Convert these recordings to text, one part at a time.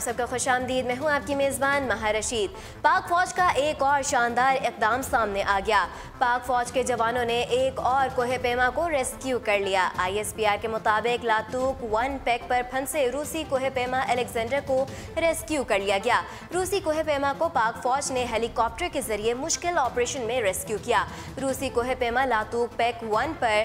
सबका खुशामदीद। मैं हूँ आपकी मेज़बान महा रशीद। पाक फौज का एक और शानदार इक़दाम सामने आ गया। पाक फौज के जवानों ने एक और कोहे पैमा को रेस्क्यू कर लिया। ISPR के मुताबिक लातूक 1 पैक पर फंसे रूसी कोहे पैमा अलेक्जेंडर को रेस्क्यू कर लिया गया। रूसी कोहे पैमा को पाक फौज ने हेलीकॉप्टर के जरिए मुश्किल ऑपरेशन में रेस्क्यू किया। रूसी कोहे पैमा लातूक पैक 1 पर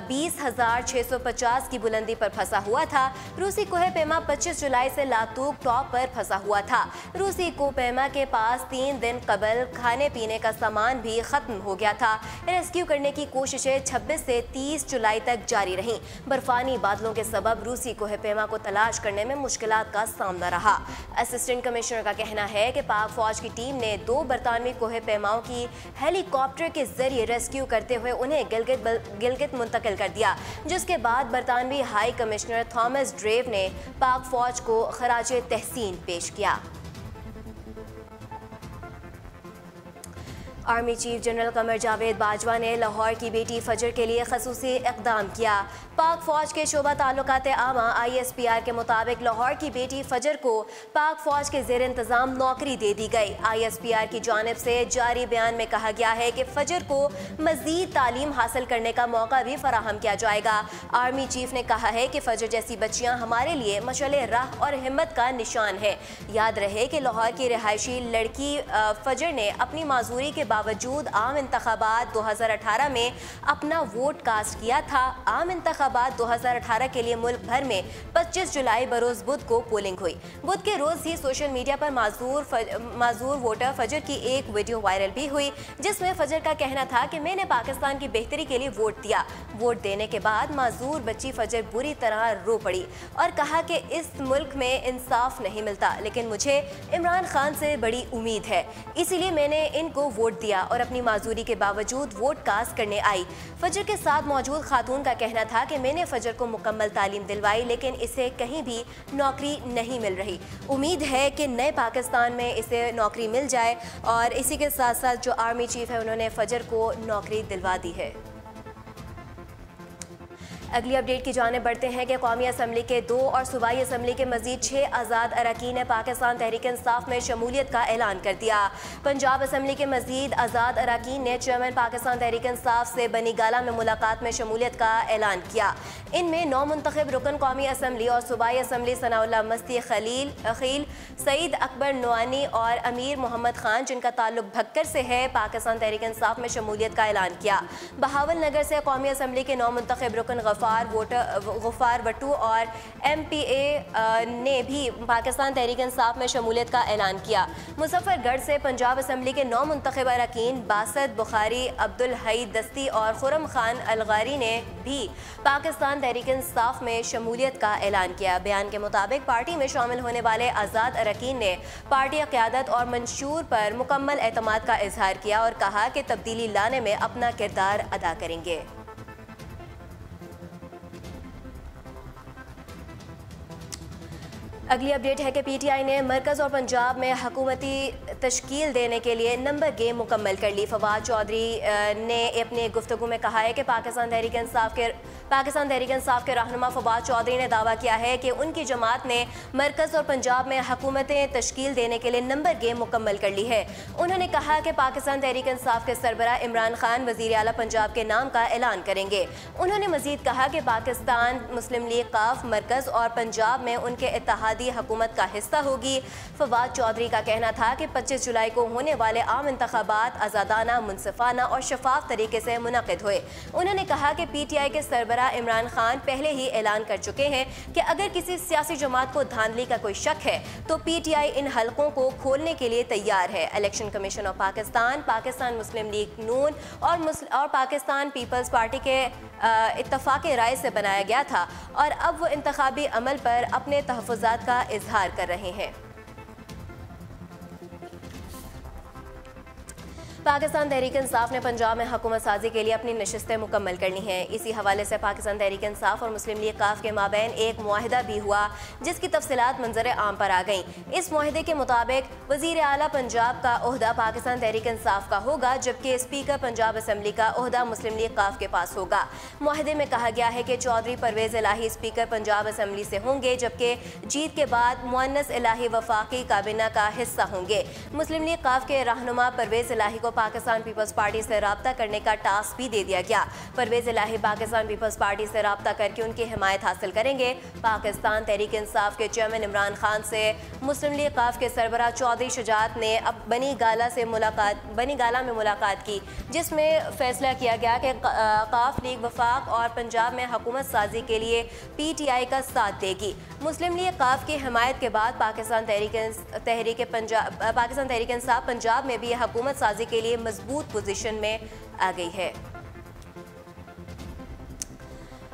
20,650 की बुलंदी पर फंसा हुआ था। रूसी कोहे पैमा 25 जुलाई से लातूक टॉप पर फंसा हुआ था। रूसी कोहे पैमा के पास 3 दिन कबल खाने पीने का सामान भी खत्म हो गया था। रेस्क्यू करने की कोशिशें 26 से 30 जुलाई तक जारी रहीं। बर्फानी बादलों के सबब रूसी कोहे पैमा को तलाश करने में मुश्किलात का सामना रहा। असिस्टेंट कमिश्नर का कहना है कि पाक फौज की टीम ने 2 बरतानवी कोहे पैमाओं की हेलीकॉप्टर के जरिए रेस्क्यू करते हुए उन्हें गिलगित मुंतकिल कर दिया, जिसके बाद बरतानवी हाई कमिश्नर थॉमस ड्रेव ने पाक फौज को खराजे तहसीन पेश किया। Army chief general Qamar Javed Bajwa ने लाहौर की बेटी फजर के लिए खसूसी इक़दाम किया। पाक फौज के शोबा ताल्लुकात आमा ISPR के मुताबिक लाहौर की बेटी फजर को पाक फौज के ज़ेर इंतज़ाम नौकरी दे दी गई। ISPR की जानिब से जारी बयान में कहा गया है कि फजर को मज़ीद तालीम हासिल करने का मौका भी फराहम किया जाएगा। आर्मी चीफ ने कहा है कि फजर जैसी बच्चियाँ हमारे लिए मशअले राह और हिम्मत का निशान है। याद रहे कि लाहौर की रिहायशी लड़की फजर ने अपनी माजूरी के बावजूद आम इंतखाबात 2018 में अपना वोट कास्ट किया था। आम इंतखाबात 2018 के लिए मुल्क भर में 25 जुलाई बरोज बुध को पोलिंग हुई। बुध के रोज ही सोशल मीडिया पर माजूर वोटर फजर की एक वीडियो वायरल भी हुई, जिसमें फजर का कहना था कि मैंने पाकिस्तान की बेहतरी के लिए वोट दिया। वोट देने के बाद माजूर बच्ची फजर बुरी तरह रो पड़ी और कहा कि इस मुल्क में इंसाफ नहीं मिलता, लेकिन मुझे इमरान खान से बड़ी उम्मीद है, इसीलिए मैंने इनको वोट दिया और अपनी माजूरी के बावजूद वोट कास्ट करने आई। फजर के साथ मौजूद खातून का कहना था कि मैंने फजर को मुकम्मल तालीम दिलवाई, लेकिन इसे कहीं भी नौकरी नहीं मिल रही। उम्मीद है कि नए पाकिस्तान में इसे नौकरी मिल जाए। और इसी के साथ साथ जो आर्मी चीफ है उन्होंने फजर को नौकरी दिलवा दी है। अगली अपडेट की जाने बढ़ते हैं कि कौमी असम्बली के 2 और सूबाई असम्बली के मजीद 6 आज़ाद अरकान ने पाकिस्तान तहरीक इंसाफ में शमूलियत का ऐलान कर दिया। पंजाब असम्बली के मजीद आज़ाद अरकान ने चेयरमैन पाकिस्तान तहरीक इंसाफ से बनी गाला में मुलाकात में शमूलियत का ऐलान किया। इनमें 9 मुंतखब रुकन कौमी असम्बली और सूबाई असम्बली सनाउल्लाह मस्ती खलील, सईद अकबर नवानी और अमीर मोहम्मद खान, जिनका ताल्लुक भक्कर से है, पाकिस्तान तहरीक इंसाफ में शमूलियत का ऐलान किया। बहावल नगर से कौमी असम्बली के 9 मुंतखब रुकन गफ्फार वट्टू और MPA ने भी पाकिस्तान तहरीक इंसाफ में शमूलियत का ऐलान किया। मुजफ्फरगढ़ से पंजाब असम्बली के 9 मुंतखब अरकान बासत बुखारी, अब्दुल हई दस्ती और खुरम खान अलगारी ने भी पाकिस्तान तहरीक इंसाफ में शमूलियत का ऐलान किया। बयान के मुताबिक पार्टी में शामिल होने वाले आज़ाद अरकान ने पार्टी क़यादत और मंशूर पर मुकम्मल एतमाद का इजहार किया और कहा कि तब्दीली लाने में अपना किरदार अदा करेंगे। अगली अपडेट है कि PTI ने मरकज़ और पंजाब में हुकूमती तश्कील देने के लिए नंबर गेम मुकम्मल कर ली। फवाद चौधरी ने अपनी गुफ्तगू में कहा है कि पाकिस्तान तहरीक इंसाफ के रहनुमा फवाद चौधरी ने दावा किया है कि उनकी जमात ने मरकज़ और पंजाब में हुकूमतें तश्कील देने के लिए नंबर गेम मुकम्मल कर ली है। उन्होंने कहा कि पाकिस्तान तहरीक इंसाफ के सरबराह इमरान खान वज़ीर आला पंजाब के नाम का ऐलान करेंगे। उन्होंने मज़ीद कहा कि पाकिस्तान मुस्लिम लीग काफ मरकज़ और पंजाब में उनके इत्तेहादी हुकूमत का हिस्सा होगी। फवाद चौधरी का कहना था कि 25 जुलाई को होने वाले आम इंतखाबात आज़ादाना, मुनसिफाना और शफाफ तरीके से मुनक़िद हुए। उन्होंने कहा कि PTI के सरबराह इमरान खान पहले ही ऐलान कर चुके हैं कि अगर किसी सियासी जमात को धांधली का कोई शक है तो PTI इन हलकों को खोलने के लिए तैयार है। Election commission of Pakistan, Pakistan Muslim League Noon और पाकिस्तान पीपल्स पार्टी के इत्तफाक़ राय से बनाया गया था और अब वो इंतखाबी अमल पर अपने तहफ़्फ़ुज़ात का इजहार कर रहे हैं। पाकिस्तान तहरीक इंसाफ ने पंजाब में हुकूमत साजी के लिए अपनी नशिस्तें मुकम्मल करनी हैं। इसी हवाले से पाकिस्तान तहरीक इंसाफ और मुस्लिम लीग काफ के माबैन एक मुआहिदा भी हुआ, जिसकी तफसीलात मंजर आम पर आ गईं। इस मुआहिदे के मुताबिक वज़ीर आला पंजाब का ओहदा पाकिस्तान तहरीक इंसाफ का होगा, जबकि स्पीकर पंजाब असम्बली का ओहदा मुस्लिम लीग काफ के पास होगा। मुआहिदे में कहा गया है कि चौधरी परवेज़ इलाही स्पीकर पंजाब असम्बली से होंगे, जबकि जीत के बाद मुअन्नस इलाही वफाकी काबीना का हिस्सा होंगे। मुस्लिम लीग काफ के रहनुमा परवेज़ इलाही को पाकिस्तान पीपल्स पार्टी से रब्ता करने का टास्क भी दे दिया गया। परवेज़ इलाही पाकिस्तान पीपल्स पार्टी से रब्ता करके उनकी हिमायत हासिल करेंगे। पाकिस्तान तहरीक इंसाफ के चेयरमैन इमरान खान से मुस्लिम लीग काफ के सरबराह चौधरी शुजात ने अब बनी गाला में मुलाकात की, जिसमें फैसला किया गया कि काफ लीग वफाक और पंजाब में हुकूमत साजी के लिए PTI का साथ देगी। मुस्लिम लीग काफ की हिमायत के बाद पाकिस्तान तहरीक इंसाफ पंजाब में भी हुकूमत साजी के लिए मजबूत पोजीशन में आ गई है।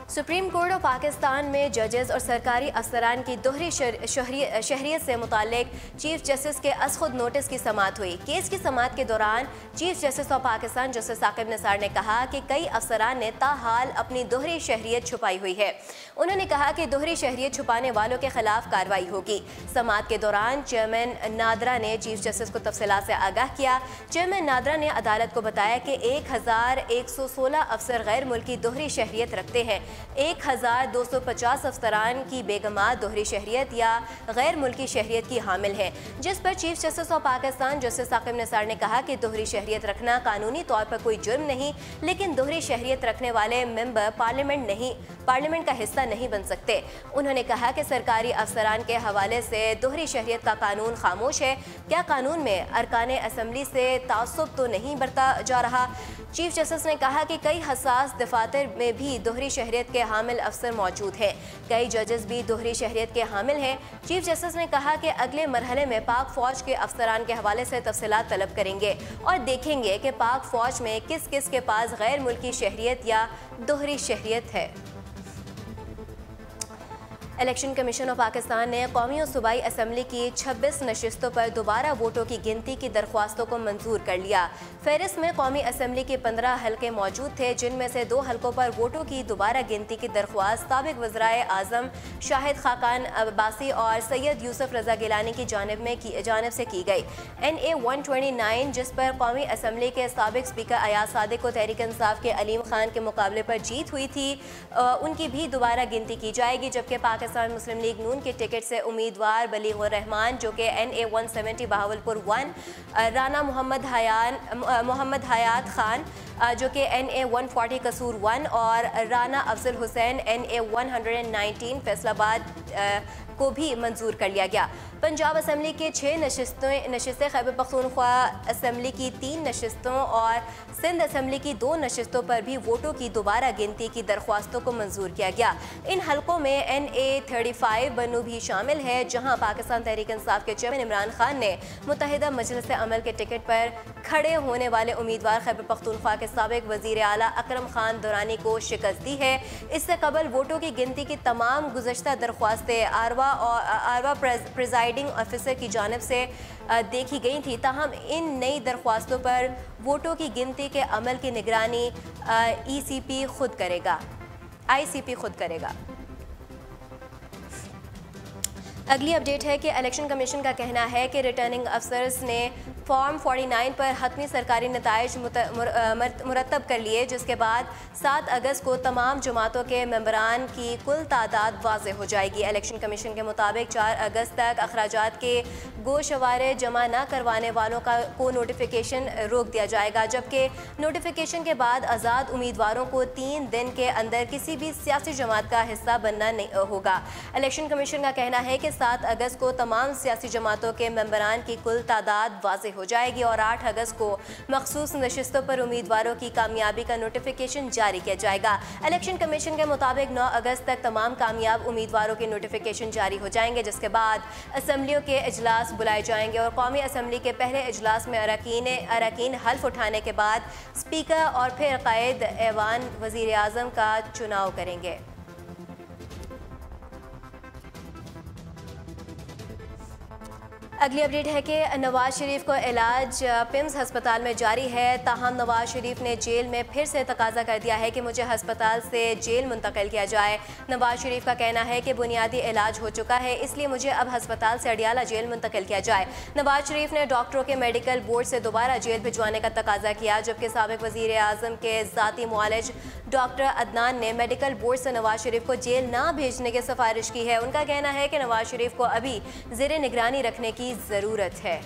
सुप्रीम कोर्ट ऑफ पाकिस्तान में जजेस और सरकारी अफसरान की दोहरी शहरियत से मुतालिक चीफ जस्टिस के खुद नोटिस की समाअत हुई। केस की समाअत के दौरान chief justice of Pakistan justice Saqib Nisar ने कहा कि कई अफसरान ने ताहाल अपनी दोहरी शहरियत छुपाई हुई है। उन्होंने कहा कि दोहरी शहरियत छुपाने वालों के खिलाफ कार्रवाई होगी। समाअत के दौरान चेयरमैन नादरा ने चीफ जस्टिस को तफसीलात से आगाह किया। चेयरमैन नादरा ने अदालत को बताया कि 1116 अफसर गैर मुल्की दोहरी शहरियत रखते हैं। 1250 अफसरान की बेगमात दोहरी शहरियत या गैर मुल्की शहरियत की हामिल है, जिस पर chief justice of Pakistan justice Saqib Nisar ने कहा कि दोहरी शहरियत रखना कानूनी तौर पर कोई जुर्म नहीं, लेकिन दोहरी शहरियत रखने वाले मेंबर पार्लियामेंट का हिस्सा नहीं बन सकते। उन्होंने कहा कि सरकारी अफसरान के हवाले से दोहरी शहरियत का कानून खामोश है। क्या कानून में अरकान असम्बली से तासुब तो नहीं बरता जा रहा? चीफ जस्टिस ने कहा कि कई हसास दफातर में भी दोहरी शहरियत के हामिल अफसर मौजूद हैं। कई जजेस भी दोहरी शहरियत के हामिल हैं। चीफ जस्टिस ने कहा कि अगले मरहले में पाक फौज के अफसरान के हवाले से तफसीलात तलब करेंगे और देखेंगे कि पाक फौज में किस किस के पास गैर मुल्की शहरियत या दोहरी शहरियत है। इलेक्शन कमीशन ऑफ पाकिस्तान ने कौमी और सूबाई असम्बली की 26 नशिस्तों पर दोबारा वोटों की गिनती की दरख्वास्तों को मंजूर कर लिया। फहरिस्त में कौमी असम्बली के 15 हल्के मौजूद थे, जिनमें से 2 हल्कों पर वोटों की दोबारा गिनती की दरख्वास्त साबिक वज़राए आज़म शाहिद खाकान अब्बासी और सैयद यूसुफ रजा गिलानी की जानिब से की गई। NA 129, जिस पर कौमी असम्बली के साबिक स्पीकर अयाज सादिक को तहरीक इंसाफ के अलीम खान के मुकाबले पर जीत हुई थी, उनकी भी दोबारा गिनती की जाएगी। जबकि पाकिस्तान मुस्लिम लीग नून के टिकट से उम्मीदवार बलीगुर रहमान, जो कि NA 170 बहावलपुर 1, राना मोहम्मद हयात खान, जो कि NA 140 कसूर 1 और राना अफजल हुसैन NA 119 फैसलाबाद को भी मंजूर कर लिया गया। पंजाब असम्बली के 6 नशिस्तें, खैबर पख्तूनख्वा असम्बली की 3 नशिस्तों और सिंध असम्बली की 2 नशिस्तों पर भी वोटों की दोबारा गिनती की दरख्वास्तों को मंजूर किया गया। इन हल्कों में NA 35 बनू भी शामिल है, जहां पाकिस्तान तहरीक इंसाफ के चेयरमैन इमरान खान ने मुत्तहिदा मजलिस अमल के टिकट पर खड़े होने वाले उम्मीदवार खैबर पख्तूनख्वा के साबिक वज़ीर आला अकरम खान दुरानी को शिकस्त दी है। इससे कबल वोटों की गिनती की तमाम गुज़श्ता दरख्वास्तें आरवा प्रिजाइडिंग ऑफिसर की जानिब से देखी गई थी। ताहम इन नई दरख्वास्तों पर वोटों की गिनती के अमल की निगरानी ICP खुद करेगा। अगली अपडेट है कि इलेक्शन कमीशन का कहना है कि रिटर्निंग अफसर्स ने फॉर्म 49 पर हतमी सरकारी नताइज मुरतब कर लिए, जिसके बाद 7 अगस्त को तमाम जमातों के मेंबरान की कुल तादाद वाज़ेह हो जाएगी। इलेक्शन कमीशन के मुताबिक 4 अगस्त तक अखराजात के गोशवारे जमा न करवाने वालों को नोटिफिकेशन रोक दिया जाएगा, जबकि नोटिफिकेशन के बाद आज़ाद उम्मीदवारों को 3 दिन के अंदर किसी भी सियासी जमात का हिस्सा बनना नहीं होगा। इलेक्शन कमीशन का कहना है कि 7 अगस्त को तमाम सियासी जमातों के मेंबरान की कुल तादाद वाज़ेह हो जाएगी और 8 अगस्त को मखसूस नशिस्तों पर उम्मीदवारों की कामयाबी का नोटिफिकेशन जारी किया जाएगा। इलेक्शन कमीशन के मुताबिक 9 अगस्त तक तमाम कामयाब उम्मीदवारों के नोटिफिकेशन जारी हो जाएंगे, जिसके बाद असम्बलियों के इजलास बुलाए जाएंगे और कौमी असम्बली के पहले इजलास में अरकान हल्फ उठाने के बाद स्पीकर और फिर कायद ऐवान वज़ीर आज़म का चुनाव करेंगे। अगली अपडेट है कि नवाज शरीफ को इलाज पिम्स हस्पताल में जारी है। ताहम नवाज शरीफ ने जेल में फिर से तकाजा कर दिया है कि मुझे हस्पताल से जेल मुंतकिल किया जाए। नवाज शरीफ का कहना है कि बुनियादी इलाज हो चुका है, इसलिए मुझे अब हस्पताल से अडियाला जेल मुंतकिल किया जाए। नवाज शरीफ ने डॉक्टरों के मेडिकल बोर्ड से दोबारा जेल भिजवाने का तकाजा किया, जबकि साबिक वज़ीर आज़म के ज़ाती मुआलिज डॉक्टर अदनान ने मेडिकल बोर्ड से नवाज शरीफ को जेल ना भेजने की सिफारिश की है। उनका कहना है कि नवाज शरीफ को अभी ज़ेरे निगरानी रखने की ज़रूरत है।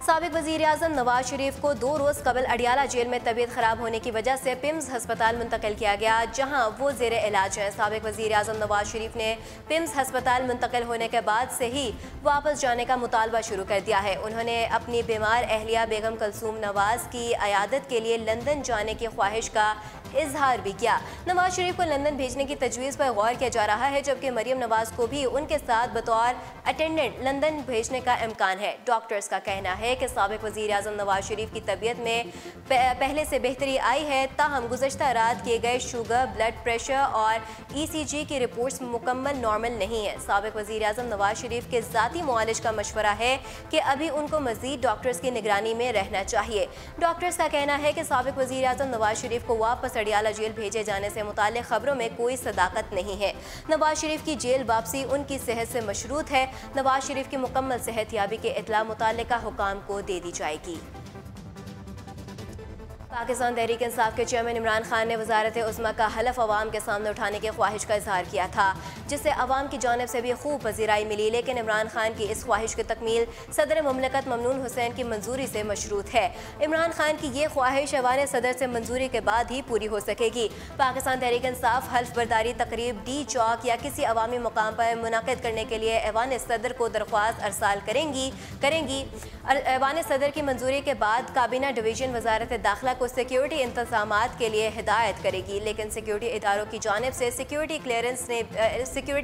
साबिक वज़ीर आज़म नवाज शरीफ को 2 रोज़ कबल अडियाला जेल में तबीयत ख़राब होने की वजह से पिम्स हस्पताल मुंतकिल किया गया, जहां वो ज़ेरे इलाज हैं। साबिक वज़ीर आज़म नवाज शरीफ ने पिम्स हस्पताल मुंतकिल होने के बाद से ही वापस जाने का मुतालबा शुरू कर दिया है। उन्होंने अपनी बीमार अहलिया बेगम कलसूम नवाज की अयादत के लिए लंदन जाने की ख्वाहिश का इजहार भी किया। नवाज शरीफ को लंदन भेजने की तजवीज़ पर गौर किया जा रहा है, जबकि मरियम नवाज को भी उनके साथ बतौर अटेंडेंट लंदन भेजने का इम्कान है। डॉक्टर्स का कहना है कि साबिक वज़ीर आज़म नवाज शरीफ की तबीयत में पहले से बेहतरी आई है, ताहम गुज़श्ता रात किए गए शुगर, ब्लड प्रेशर और ECG की रिपोर्ट्स मुकम्मल नॉर्मल नहीं है। साबिक वज़ीर आज़म नवाज शरीफ के ज़ाती मुआलिज का मशवरा है कि अभी उनको मज़ीद डॉक्टर्स की निगरानी में रहना चाहिए। डॉक्टर्स का कहना है कि साबिक वज़ीर आज़म नवाज शरीफ को वापस अडियाला जेल भेजे जाने से मुताल्लिक़ खबरों में कोई सदाकत नहीं है। नवाज शरीफ की जेल वापसी उनकी सेहत से मशरूत है। नवाज शरीफ की मुकम्मल सेहत याबी के इत्तला मुतल्लिका हुकाम को दे दी जाएगी। पाकिस्तान तहरीक इंसाफ के चेयरमैन इमरान खान ने वज़ारत उज़्मा का हलफ अवाम के सामने उठाने की ख्वाहिश का इजहार किया था, जिससे अवाम की जानिब से भी खूब पज़ीराई मिली, लेकिन इमरान खान की इस ख्वाहिश की तकमील सदर मुमलकत ममनून हुसैन की मंजूरी से मशरूत है। इमरान खान की ये ख्वाहिश ऐवान सदर से मंजूरी के बाद ही पूरी हो सकेगी। पाकिस्तान तहरीक इंसाफ हल्फ बर्दारी तकरीब डी चौक या किसी अवामी मुकाम पर मुनाकिद करने के लिए ऐवान सदर को दरख्वास्त अरसाल करेंगी। ऐवान सदर की मंजूरी के बाद काबीना डिवीजन वज़ारत दाखिला को सिक्योरिटी इंतज़ामात के लिए हिदायत करेगी, लेकिन सिक्योरिटी इदारों की जानिब से सिक्योरिटी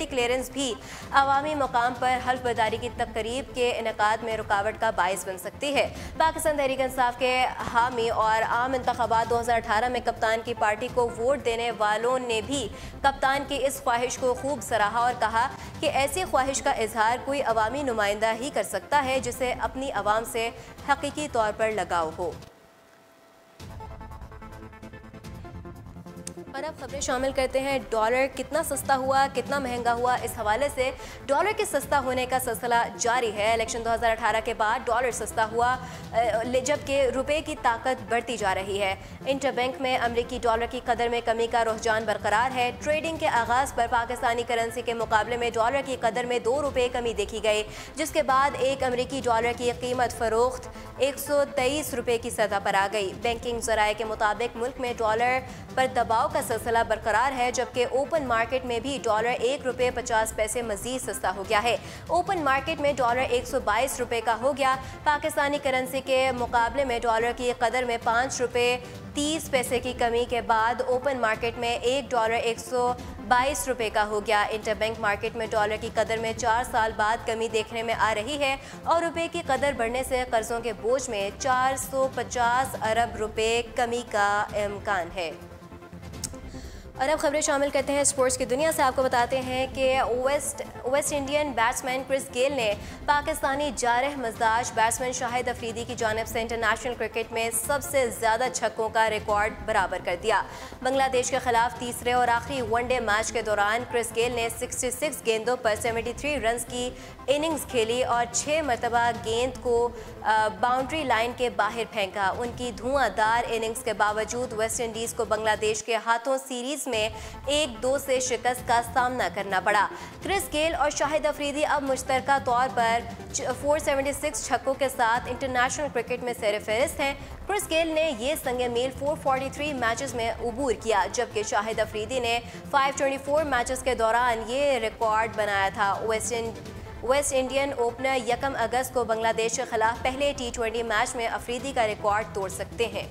क्लियरेंस भी अवामी मुकाम पर हल्फ बर्दारी की तकरीब के इनेकाद में रुकावट का बाइस बन सकती है। पाकिस्तान तहरीक इंसाफ के हामी और आम इंतखाबात 2018 में कप्तान की पार्टी को वोट देने वालों ने भी कप्तान की इस ख्वाहिश को खूब सराहा और कहा कि ऐसी ख्वाहिश का इजहार कोई अवामी नुमाइंदा ही कर सकता है जिसे अपनी आवाम से हकीकी तौर पर लगाव हो। और अब खबरें शामिल करते हैं। डॉलर कितना सस्ता हुआ, कितना महंगा हुआ, इस हवाले से डॉलर के सस्ता होने का सिलसिला जारी है। इलेक्शन 2018 के बाद डॉलर सस्ता हुआ, जबकि रुपए की ताकत बढ़ती जा रही है। इंटरबैंक में अमरीकी डॉलर की कदर में कमी का रुझान बरकरार है। ट्रेडिंग के आगाज़ पर पाकिस्तानी करेंसी के मुकाबले में डॉलर की कदर में 2 रुपये कमी देखी गई, जिसके बाद एक अमरीकी डॉलर की कीमत फरोख्त 123 रुपये की सतह पर आ गई। बैंकिंग ज़राए के मुताबिक मुल्क में डॉलर पर दबाव का सिलसिला बरकरार है, जबकि ओपन मार्केट में भी डॉलर 1 रुपये 50 पैसे मजीद सस्ता हो गया है। ओपन मार्केट में डॉलर 122 रुपये का हो गया। पाकिस्तानी करेंसी के मुकाबले में डॉलर की कदर में 5 रुपये 30 पैसे की कमी के बाद ओपन मार्केट में $1 122 रुपये का हो गया। इंटरबैंक मार्केट में डॉलर की कदर में 4 साल बाद कमी देखने में आ रही है और रुपये की कदर बढ़ने से कर्जों के बोझ में 450 अरब रुपये कमी का इम्कान है। और अब खबरें शामिल करते हैं स्पोर्ट्स की दुनिया से। आपको बताते हैं कि West Indian batsman Chris Gayle ने पाकिस्तानी जारह मज़दाज बैट्समैन शाहिद अफरीदी की जानिब से इंटरनेशनल क्रिकेट में सबसे ज़्यादा छक्कों का रिकॉर्ड बराबर कर दिया। बांग्लादेश के खिलाफ तीसरे और आखिरी वनडे मैच के दौरान क्रिस गेल ने 66 गेंदों पर 73 रन की इनिंग्स खेली और 6 मरतबा गेंद को बाउंड्री लाइन के बाहर फेंका। उनकी धुआंधार इनिंग्स के बावजूद वेस्ट इंडीज़ को बांग्लादेश के हाथों सीरीज में 1-2 से शिकस्त का सामना करना पड़ा। क्रिस गेल और शाहिद अफरीदी अब मुश्तरका तौर पर 476 छक्कों के साथ इंटरनेशनल क्रिकेट में सरफहरिस्त हैं। क्रिस गेल ने ये संगे मील 443 मैचेस में उबूर किया, जबकि शाहिद अफरीदी ने 524 मैचेस के दौरान ये रिकॉर्ड बनाया था। वेस्ट इंडियन ओपनर 1 अगस्त को बांग्लादेश के खिलाफ पहले T20 मैच में अफरीदी का रिकॉर्ड तोड़ सकते हैं।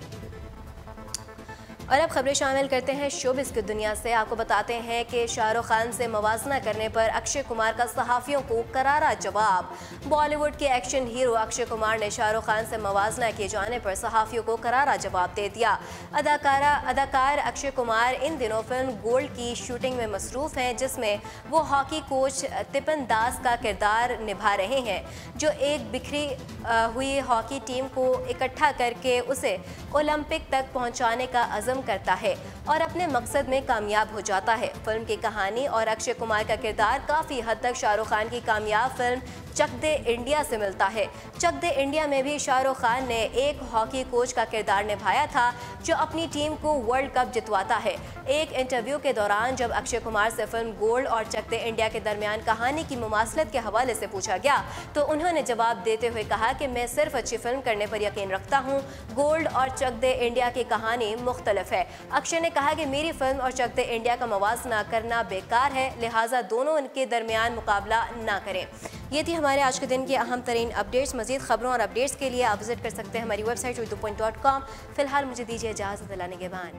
और अब खबरें शामिल करते हैं शोबिस की दुनिया से। आपको बताते हैं कि शाहरुख खान से मवाजना करने पर अक्षय कुमार का सहाफ़ियों को करारा जवाब। बॉलीवुड के एक्शन हीरो अक्षय कुमार ने शाहरुख खान से मवाजना किए जाने पर सहाफ़ियों को करारा जवाब दे दिया। अदाकार अक्षय कुमार इन दिनों फिल्म गोल्ड की शूटिंग में मसरूफ़ हैं, जिसमें वो हॉकी कोच तिपन दास का किरदार निभा रहे हैं, जो एक बिखरी हुई हॉकी टीम को इकट्ठा करके उसे ओलंपिक तक पहुंचाने का अज़म करता है और अपने मकसद में कामयाब हो जाता है। फिल्म की कहानी और अक्षय कुमार का किरदार काफ़ी हद तक शाहरुख खान की कामयाब फिल्म चक दे इंडिया से मिलता है। चक दे इंडिया में भी शाहरुख खान ने एक हॉकी कोच का किरदार निभाया था, जो अपनी टीम को वर्ल्ड कप जितवाता है। एक इंटरव्यू के दौरान जब अक्षय कुमार से फिल्म गोल्ड और चक दे इंडिया के दरमियान कहानी की मुमासलत के हवाले से पूछा गया तो उन्होंने जवाब देते हुए कहा कि मैं सिर्फ अच्छी फिल्म करने पर यकीन रखता हूँ। गोल्ड और चक दे इंडिया की कहानी मुख्तलिफ है। अक्षय ने कहा कि मेरी फिल्म और चक दे इंडिया का मवाजना करना बेकार है, लिहाजा दोनों के दरमियान मुकाबला ना करें। ये थी हमारे आज के दिन की अहम तरीन अपडेट्स। मज़ीद खबरों और अपडेट्स के लिए आप विजिट कर सकते हैं हमारी वेबसाइट urdu.com। फ़िलहाल मुझे दीजिए इजाज़त, अल्लाह निगहबान।